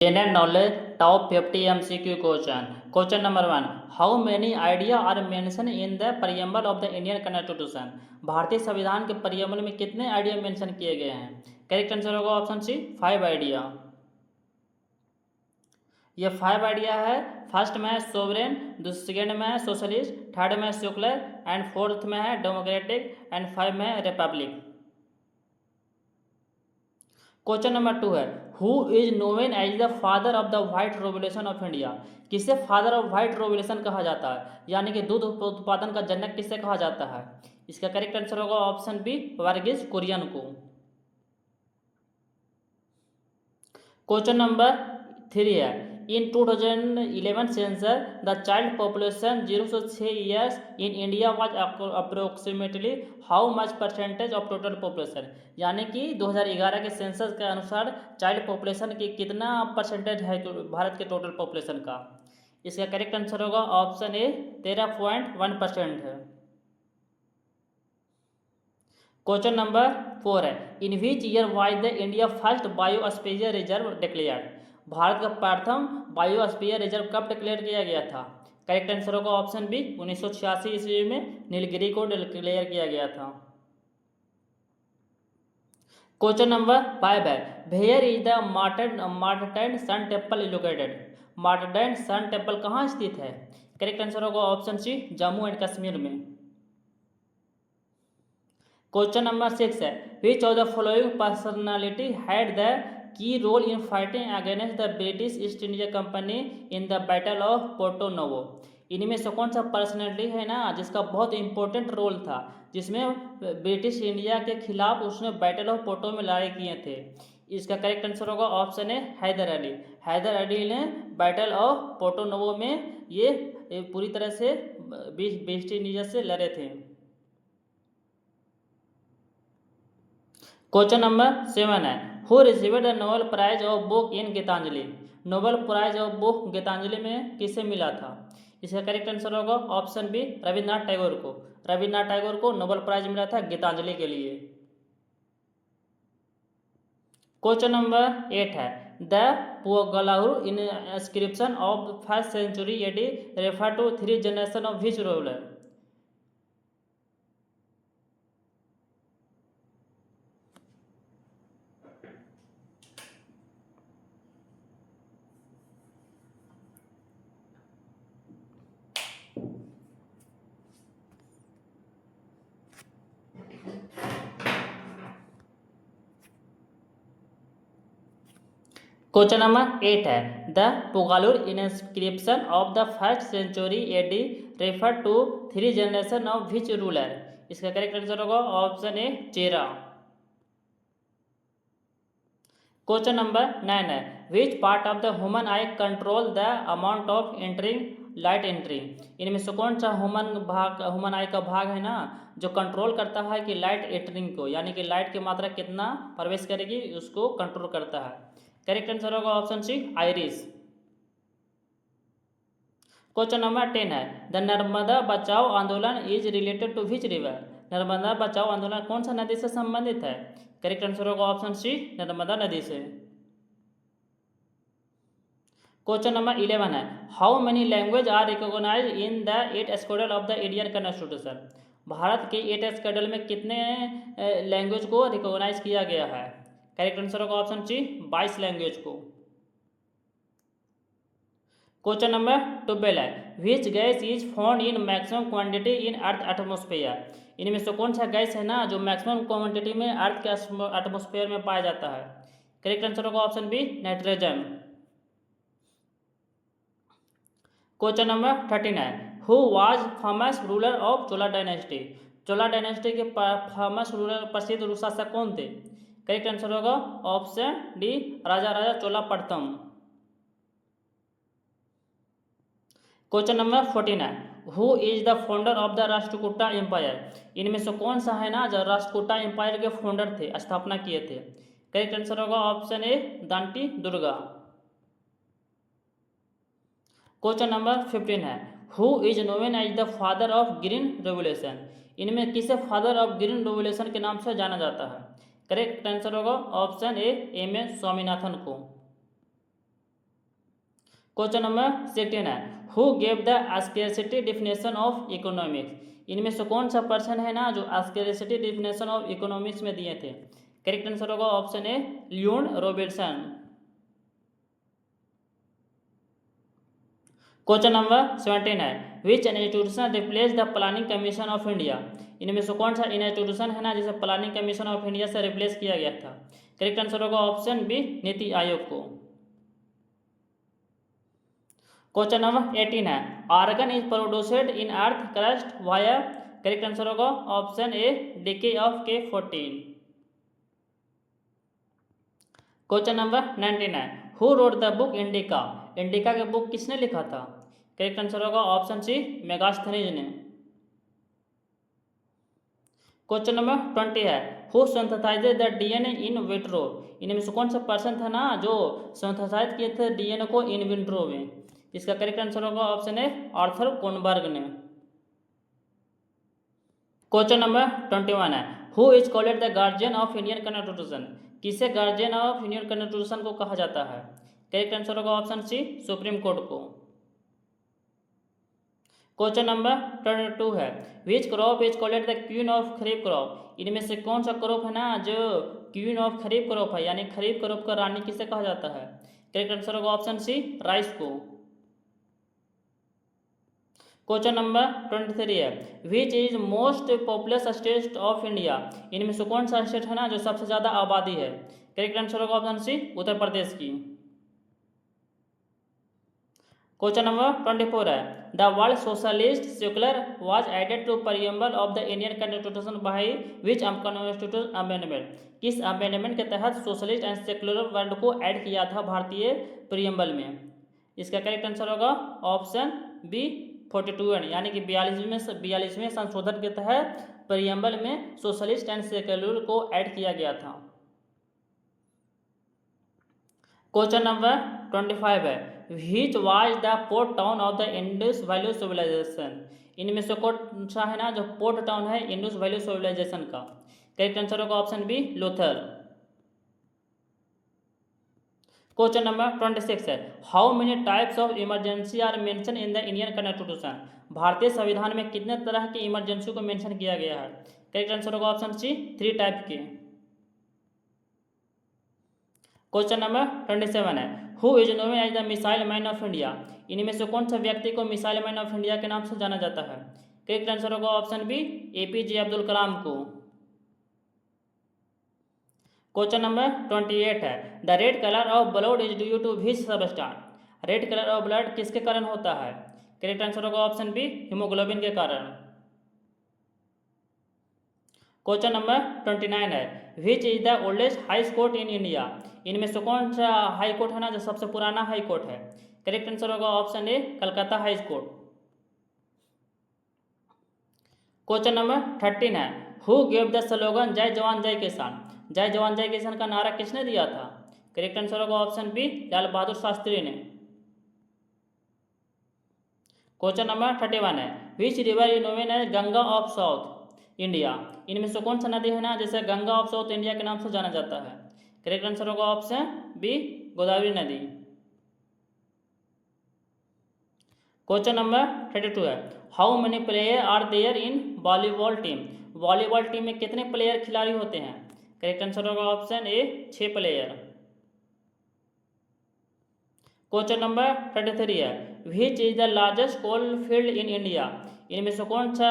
General knowledge top 50 MCQ question. Question number 1, how many idea are mention in the preamble of the Indian constitution. भारतीय संविधान के preamble में कितने idea mention किए गए हैं? करेक्ट आंसर होगा ऑप्शन सी 5 आइडिया। ये 5 आइडिया है। फर्स्ट में है सोवरेन, सेकेंड में है सोशलिस्ट, थर्ड में है सेकुलर एंड फोर्थ में है डेमोक्रेटिक एंड 5 में है रिपब्लिक। क्वेश्चन नंबर 2 है, who is known as the father of the white revolution of India. किसे फादर ऑफ व्हाइट रेवोल्यूशन कहा जाता है, यानी कि दूध उत्पादन का जनक किसे कहा जाता है? इसका करेक्ट आंसर होगा ऑप्शन बी वर्गीज कुरियन को। क्वेश्चन नंबर 3 है, इन 2011 सेंसर द चाइल्ड पॉपुलेशन 0 से 6 years in India was approximately how much percentage of total population. यानी कि 2011 के सेंसस के अनुसार चाइल्ड पॉपुलेशन की कितना परसेंटेज है तो भारत के टोटल पॉपुलेशन का? इसका करेक्ट आंसर होगा ऑप्शन ए 13.1% है। क्वेश्चन नंबर 4 है, in which year was the India first biosphere reserve declared. भारत का प्रथम बायोस्फीयर रिजर्व कब डिक्लेयर किया गया था? करेक्ट आंसर होगा ऑप्शन बी 1986 ईस्वी में नीलगिरी को डिक्लेयर किया गया था। क्वेश्चन नंबर 5 है, where is the Martand sun temple located. Martand sun temple कहाँ स्थित है? करेक्ट आंसर होगा option C Jammu and Kashmir में। क्वेश्चन नंबर 6 है, which of the following personality had the key role in fighting against the British East India Company in the battle of Porto Novo. इनमें से कौन सा पर्सनैलिटी है ना जिसका बहुत इंपॉर्टेंट रोल था, जिसमें ब्रिटिश इंडिया के खिलाफ उसने बैटल ऑफ पोर्टो में लड़ाई किए थे? इसका करेक्ट आंसर होगा ऑप्शन ए हैदर अली। हैदर अली ने बैटल ऑफ पोर्टो नोवो में ये पूरी तरह से ब्रिटिश इंडिया से लड़े थे। क्वेश्चन नंबर 7 है, who received the Nobel prize of book in Gitanjali. Nobel prize of book Gitanjali में किसे मिला था? इसका करेक्ट आंसर होगा ऑप्शन बी रविन्द्रनाथ टैगोर को। रविन्द्रनाथ टैगोर को नोबेल प्राइज मिला था गीतांजलि के लिए। क्वेश्चन नंबर 8 है, the Pugalur inscription of 1st century AD refer to 3 generation of which ruler. Question number 8 है, the Pugalur inscription of the 1st century AD refer to 3 generation of which ruler. इसका correct answer होगा option A Chera. Question number 9 है, which part of the human eye control the amount of entering light entry. इनमें से कौन सा human आई का भाग है ना जो कंट्रोल करता है कि लाइट एंटरिंग को, यानी कि लाइट की मात्रा कितना प्रवेश करेगी उसको कंट्रोल करता है? करेक्ट आंसर होगा option C iris. Question number 10 है, the Narmada Bachao Andolan is related to which river. Narmada Bachao Andolan कौन सा नदी से संबंधित है? करेक्ट आंसर होगा ऑप्शन सी नर्मदा नदी से। क्वेश्चन नंबर 11 है, how many language are recognize in the 8th schedule of the Indian constitution. Bharat के 8th शेड्यूल में कितने लैंग्वेज को रिकॉग्नाइज किया गया है? करेक्ट आंसर होगा ऑप्शन सी 22 लैंग्वेज को। क्वेश्चन नंबर 12 है, which gas is found in maximum quantity in earth atmosphere. इनमें से कौन सा गैस है ना जो मैक्सिमम क्वांटिटी में अर्थ के एटमोस्फेयर में पाया जाता है? करेक्ट आंसर होगा option B nitrogen. Question number 13 है, who was famous ruler of Chola dynasty. Chola dynasty के फेमस रूलर प्रसिद्ध शासक कौन थे? करेक्ट आंसर होगा ऑप्शन डी राजा राजा चोला प्रथम। क्वेश्चन नंबर 14 है, who is the founder of the Rashtrakuta empire. इनमें से कौन सा है ना जो राष्ट्रकूटा एम्पायर के फाउंडर थे, स्थापना किए थे? करेक्ट आंसर होगा option A Dantidurga. Question number 15 है, who is known as the father of green revolution. इनमें किसे फादर ऑफ ग्रीन रेवोल्यूशन के नाम से जाना जाता है? करेक्ट आंसर होगा option A M S Swaminathan को। क्वेश्चन नंबर 16 है, who gave the scarcity definition of economics? इनमें से कौन सा पर्सन है ना जो स्केर्सिटी डिफिनेशन ऑफ इकोनॉमिक्स में दिए थे? करेक्ट आंसर होगा option A Leon Robinson. Question number 17 है, which institution replace the planning commission of India? इनमें से कौन सा इंस्टीट्यूशन है ना जिसे प्लानिंग कमीशन ऑफ इंडिया से रिप्लेस किया गया था? करेक्ट आंसर होगा ऑप्शन बी नीति आयोग को। क्वेश्चन नंबर 18 है, argon is produced in earth crust via? Correct answer होगा option A decay of K14। Question number 19 है, who wrote the book Indica? Indica के बुक किसने लिखा था? करेक्ट आंसर होगा ऑप्शन सी मेगास्थनीज ने। क्वेश्चन नंबर 20 है, who synthesized the DNA in vitro? इनमें से कौन सा पर्सन था ना जो सिंथेसाइज किए थे डीएनए को इन विट्रो में? इसका करेक्ट आंसर होगा ऑप्शन ए आर्थर कोनबर्ग ने। क्वेश्चन नंबर 21 है, who is called the guardian of Indian constitution? किसे गार्जियन ऑफ इंडियन कॉन्स्टिट्यूशन को कहा जाता है? करेक्ट आंसर होगा ऑप्शन सी सुप्रीम कोर्ट को। क्वेश्चन नंबर 22 है, which crop is called the queen of kharif crop? इनमें से कौन सा क्रॉप है ना जो क्वीन ऑफ खरीफ क्रॉप है, यानी खरीफ क्रॉप का रानी किसे कहा जाता है? करेक्ट आंसर होगा ऑप्शन सी राइस को। क्वेश्चन नंबर 23 है, which is most populous state of India? इनमें से कौन सा स्टेट है ना जो सबसे ज्यादा आबादी है? करेक्ट आंसर होगा ऑप्शन सी उत्तर प्रदेश की। क्वेश्चन नंबर 24 है, the world socialist secular was added to preamble of the Indian constitution by which constitution amendment? किस अमेंडमेंट के तहत सोशलिस्ट एंड सेक्युलर वर्ल्ड को ऐड किया था भारतीय प्रीएम्बल में? इसका करेक्ट आंसर होगा ऑप्शन बी 42, यानी कि 42वें संशोधन के तहत प्रीएम्बल में सोशलिस्ट एंड सेक्युलर को ऐड किया गया था। क्वेश्चन नंबर 25 है, which was the port town of the Indus valley civilization? इनमें से कौन सा है ना जो पोर्ट टाउन है इंडस वैली सिविलाइजेशन का? करेक्ट आंसर होगा option B Lothal. Question number 26 है, how many types of emergency are mention in the Indian constitution? भारतीय संविधान में कितने तरह की इमरजेंसी को मेंशन किया गया है? करेक्ट आंसर होगा ऑप्शन सी 3 टाइप के। क्वेश्चन नंबर 27 है, who is known as the missile man of India? इनमें से कौन सा व्यक्ति को मिसाइल मैन ऑफ इंडिया के नाम से जाना जाता है? करेक्ट आंसर होगा option B APJ Abdul Kalam को। क्वेश्चन नंबर 28 है, the red colour of blood is due to which substance? Red colour of blood किसके कारण होता है? करेक्ट आंसर होगा ऑप्शन बी हीमोग्लोबिन के कारण। क्वेश्चन नंबर 29 है, which is the oldest high court in India? इनमें से कौन सा हाई कोर्ट है ना जो सबसे पुराना हाई कोर्ट है? करेक्ट आंसर होगा ऑप्शन ए Calcutta high court. Question number 13 है, हु गेव द स्लोगन जय जवान जय किसान? जय जवान जय किसान का नारा किसने दिया था? करेक्ट आंसर होगा ऑप्शन बी लाल बहादुर शास्त्री ने। क्वेश्चन नंबर 31 है, which river is known as Ganga of south India? इनमें से कौन सा नदी है ना जैसे गंगा ऑफ साउथ इंडिया के नाम से जाना जाता है? करेक्ट आंसर होगा ऑप्शन बी गोदावरी नदी। क्वेश्चन नंबर 32 है, how many player are there in volleyball team? Volleyball team में कितने प्लेयर खिलाड़ी होते हैं? करेक्ट आंसर होगा option A 6 player. Question number 33 है, which is the largest coal field in India? इनमें से कौन सा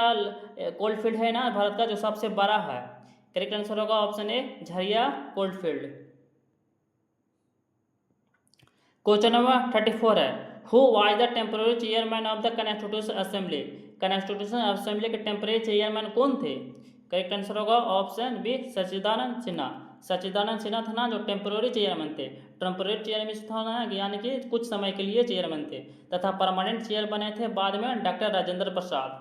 कोल फील्ड है ना भारत का जो सबसे बड़ा है? करेक्ट आंसर होगा ऑप्शन ए Jharia cold field. Question number 34 है, who was the temporary chairman of the constitution assembly? Constitution assembly के टेम्पोररी चेयरमैन कौन थे? करेक्ट आंसर होगा ऑप्शन बी सच्चिदानंद सिन्हा। सच्चिदानंद सिन्हा था ना जो टेम्पोररी चेयरमैन थे। टेम्पोररी चेयरमैन था ना यानी कि कुछ समय के लिए चेयरमैन थे, तथा परमानेंट चेयर बने थे बाद में doctor Rajendra Prasad.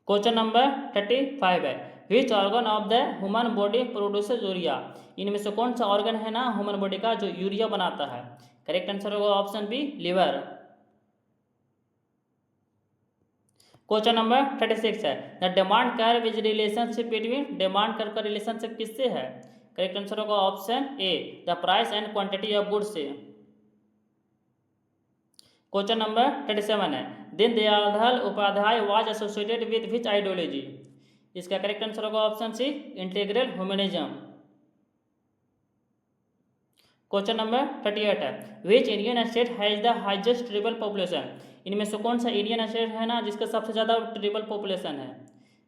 Question number 35 है, which organ of the human body produces urea? इनमें से कौन सा ऑर्गन है ना ह्यूमन बॉडी का जो यूरिया बनाता है? करेक्ट आंसर होगा option B liver. Question number 36 है, the demand curve is relationship between? Demand curve का रिलेशनशिप किससे है? करेक्ट आंसर होगा option A the price and quantity of goods से। क्वेश्चन नंबर 37 है, Deendayal Upadhyaya was associated with which ideology? इसका correct answer होगा option C, integral humanism. Question number 38 है, which Indian state has the highest tribal population? इनमें से कौन सा Indian state है ना जिसका सबसे ज़्यादा ट्राइबल पॉपुलेशन है?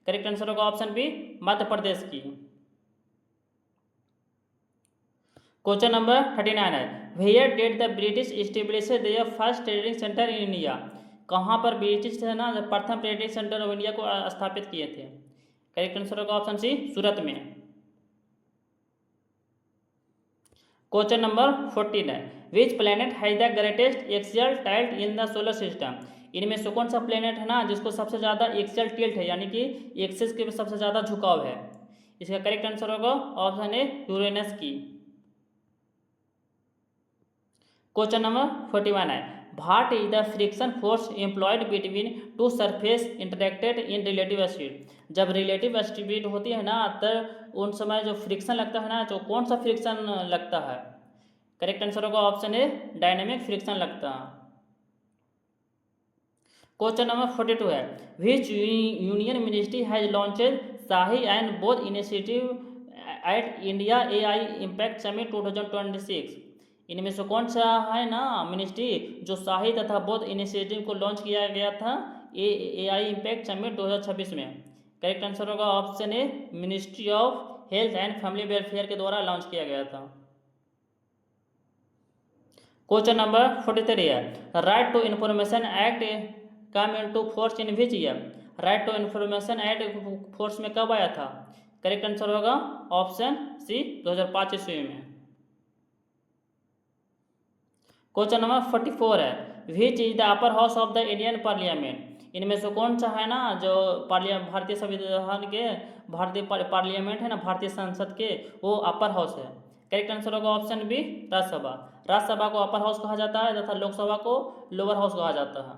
करेक्ट आंसर होगा ऑप्शन बी, मध्य प्रदेश की। क्वेश्चन नंबर 39 है, where did the British establish their first trading centre in India? कहाँ पर ब्रिटिश है ना प्रथम ट्रेडिंग सेंटर ऑफ इंडिया को स्थापित किए थे? करेक्ट आंसर होगा ऑप्शन सी, सूरत में। क्वेश्चन नंबर 14 है, which planet has the greatest axial tilt in the solar system? इनमें से कौन सा प्लेनेट है ना जिसको सबसे ज़्यादा एक्सियल टिल्ट है, यानी कि एक्सिस के सबसे ज़्यादा झुकाव है? इसका करेक्ट आंसर होगा ऑप्शन ए, यूरेनस की। क्वेश्चन नंबर 41 है, what is the friction force employed between two surface interacted in relative speed? जब रिलेटिव स्पीड होती है ना तब उन समय जो फ्रिक्शन लगता है ना, जो कौन सा फ्रिक्शन लगता है? करेक्ट आंसर होगा ऑप्शन ए, डायनेमिक फ्रिक्शन लगता है। क्वेश्चन नंबर 42 है, which union ministry has launched SAHI and BODH initiative at India AI impact summit 2026? इनमें से कौन सा है ना मिनिस्ट्री जो शाही तथा बोध इनिशिएटिव को लॉन्च किया गया था AI इम्पैक्ट समिट 2026 में? करेक्ट आंसर होगा option A, ministry of health and family welfare के द्वारा लॉन्च किया गया था। क्वेश्चन नंबर 43 है, right to information act come into force in which year? Right to information act force में कब आया था? करेक्ट आंसर होगा ऑप्शन सी, 2005 ईस्वी में। क्वेश्चन नंबर 44 है, which is the upper house of the Indian parliament? इनमें से कौन सा है ना जो भारतीय संविधान के भारतीय पार्लियामेंट है ना, भारतीय संसद के, वो अपर हाउस है? करेक्ट आंसर होगा ऑप्शन बी, राज्यसभा। राज्यसभा को अपर हाउस कहा जाता है तथा लोकसभा को लोअर हाउस कहा जाता है।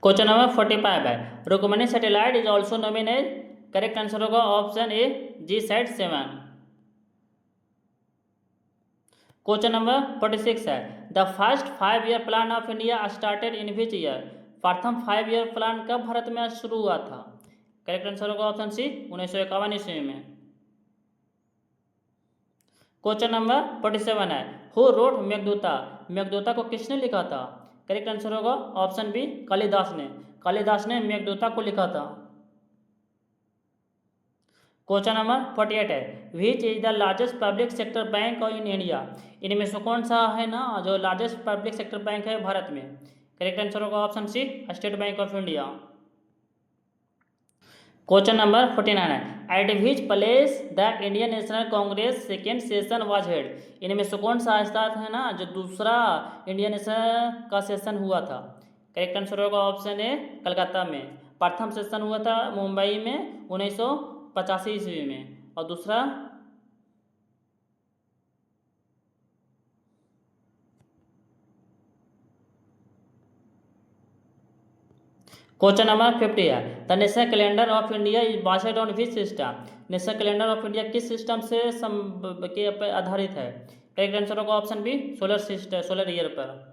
क्वेश्चन नंबर 45 है, Rukmini satellite is also known as? Correct answer होगा option A, GSAT-7। Question number 46 है, the first 5 year plan of India started in which year? प्रथम 5 ईयर प्लान कब भारत में शुरू हुआ था? करेक्ट आंसर होगा ऑप्शन सी, 1951 ईस्वी में। क्वेश्चन नंबर 47 है, हु रोट मेघदूता? मेघदूता को किसने लिखा था? करेक्ट आंसर होगा ऑप्शन बी, कालिदास ने। कालिदास ने मेघदूता को लिखा था। क्वेश्चन नंबर 48 है, which is the largest public sector bank in India? इनमें से कौन सा है ना जो लार्जेस्ट पब्लिक सेक्टर बैंक है भारत में? करेक्ट आंसर होगा option C, state bank of India. Question number 49 है, at which place the Indian national congress second session was held? इनमें से कौन सा स्थान है ना जो दूसरा इंडियन नेशनल का सेशन हुआ था? करेक्ट आंसर होगा ऑप्शन ए, कलकत्ता में। प्रथम सेशन हुआ था मुंबई में 1985 ईस्वी में, और दूसरा क्वेश्चन नंबर 50 है, the national calendar of India is based on which system? National calendar of India किस सिस्टम से के आधारित है? करेक्ट आंसर होगा ऑप्शन बी, सोलर ईयर पर।